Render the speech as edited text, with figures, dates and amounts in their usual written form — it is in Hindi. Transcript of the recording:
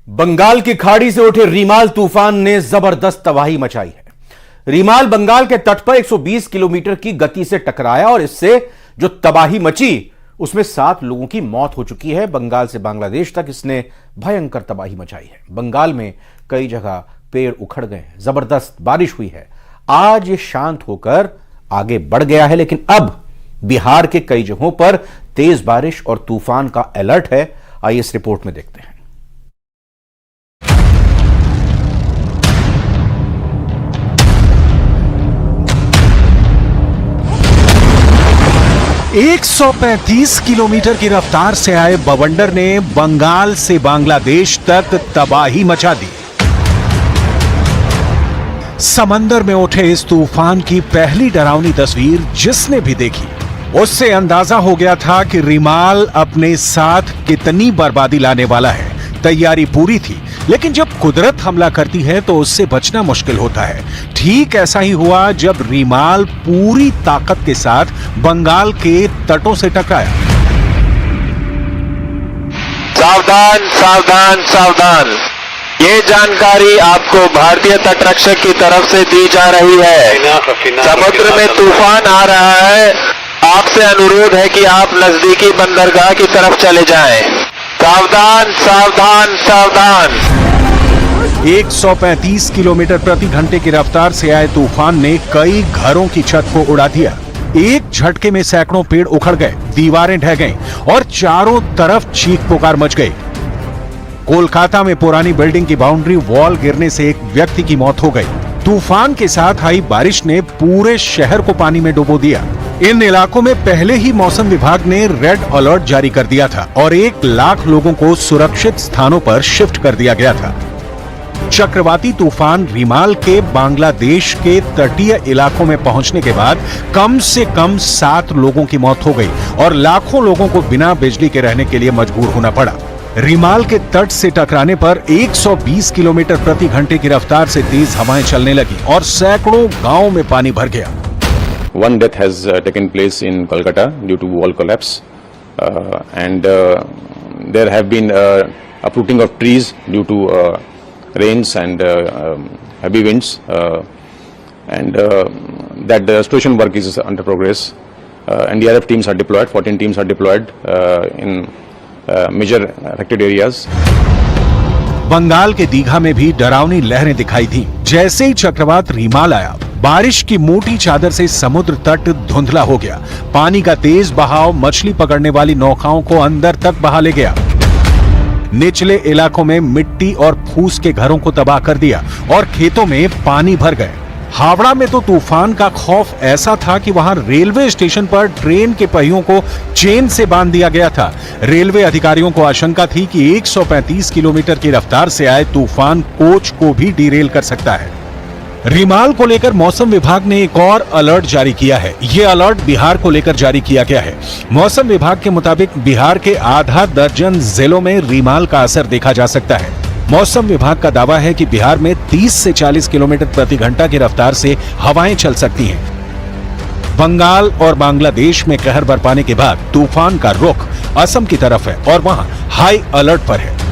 बंगाल की खाड़ी से उठे रीमाल तूफान ने जबरदस्त तबाही मचाई है। रीमाल बंगाल के तट पर 120 किलोमीटर की गति से टकराया और इससे जो तबाही मची उसमें 7 लोगों की मौत हो चुकी है। बंगाल से बांग्लादेश तक इसने भयंकर तबाही मचाई है। बंगाल में कई जगह पेड़ उखड़ गए हैं, जबरदस्त बारिश हुई है। आज ये शांत होकर आगे बढ़ गया है, लेकिन अब बिहार के कई जगहों पर तेज बारिश और तूफान का अलर्ट है। आइए इस रिपोर्ट में देखते हैं। 135 किलोमीटर की रफ्तार से आए बवंडर ने बंगाल से बांग्लादेश तक तबाही मचा दी। समंदर में उठे इस तूफान की पहली डरावनी तस्वीर जिसने भी देखी उससे अंदाजा हो गया था कि रीमाल अपने साथ कितनी बर्बादी लाने वाला है। तैयारी पूरी थी, लेकिन जब कुदरत हमला करती है तो उससे बचना मुश्किल होता है। ठीक ऐसा ही हुआ जब रीमाल पूरी ताकत के साथ बंगाल के तटों से टकराया। सावधान सावधान सावधान, ये जानकारी आपको भारतीय तटरक्षक की तरफ से दी जा रही है। समुद्र में तूफान आ रहा है। आपसे अनुरोध है कि आप नजदीकी बंदरगाह की तरफ चले जाएं। सावधान सावधान सावधान। 135 किलोमीटर प्रति घंटे की रफ्तार से आए तूफान ने कई घरों की छत को उड़ा दिया। एक झटके में सैकड़ों पेड़ उखड़ गए, दीवारें ढह गईं और चारों तरफ चीख पुकार मच गई। कोलकाता में पुरानी बिल्डिंग की बाउंड्री वॉल गिरने से एक व्यक्ति की मौत हो गई। तूफान के साथ आई बारिश ने पूरे शहर को पानी में डुबो दिया। इन इलाकों में पहले ही मौसम विभाग ने रेड अलर्ट जारी कर दिया था और 1 लाख लोगों को सुरक्षित स्थानों पर शिफ्ट कर दिया गया था। चक्रवाती तूफान रीमाल के बांग्लादेश के तटीय इलाकों में पहुंचने के बाद कम से कम 7 लोगों की मौत हो गई और लाखों लोगों को बिना बिजली के रहने के लिए मजबूर होना पड़ा। रीमाल के तट से टकराने पर 120 किलोमीटर प्रति घंटे की रफ्तार से तेज हवाएं चलने लगी और सैकड़ों गांवों में पानी भर गया। One death has taken place in Kolkata due to wall collapse, and there have been uprooting of trees due to rains and heavy winds, and that the restoration work is under progress. NDRF teams are deployed. 14 teams are deployed in major affected areas. Bengal के दीघा में भी डरावनी लहरें दिखाई थीं। जैसे ही चक्रवात रीमाल आया, बारिश की मोटी चादर से समुद्र तट धुंधला हो गया। पानी का तेज बहाव मछली पकड़ने वाली नौकाओं को अंदर तक बहा ले गया। निचले इलाकों में मिट्टी और फूस के घरों को तबाह कर दिया और खेतों में पानी भर गए। हावड़ा में तो तूफान का खौफ ऐसा था कि वहां रेलवे स्टेशन पर ट्रेन के पहियों को चेन से बांध दिया गया था। रेलवे अधिकारियों को आशंका थी कि 135 किलोमीटर की रफ्तार से आए तूफान कोच को भी डिरेल कर सकता है। रीमाल को लेकर मौसम विभाग ने एक और अलर्ट जारी किया है। यह अलर्ट बिहार को लेकर जारी किया गया है। मौसम विभाग के मुताबिक बिहार के आधा दर्जन जिलों में रीमाल का असर देखा जा सकता है। मौसम विभाग का दावा है कि बिहार में 30 से 40 किलोमीटर प्रति घंटा की रफ्तार से हवाएं चल सकती हैं। बंगाल और बांग्लादेश में कहर बरपाने के बाद तूफान का रुख असम की तरफ है और वहां हाई अलर्ट पर है।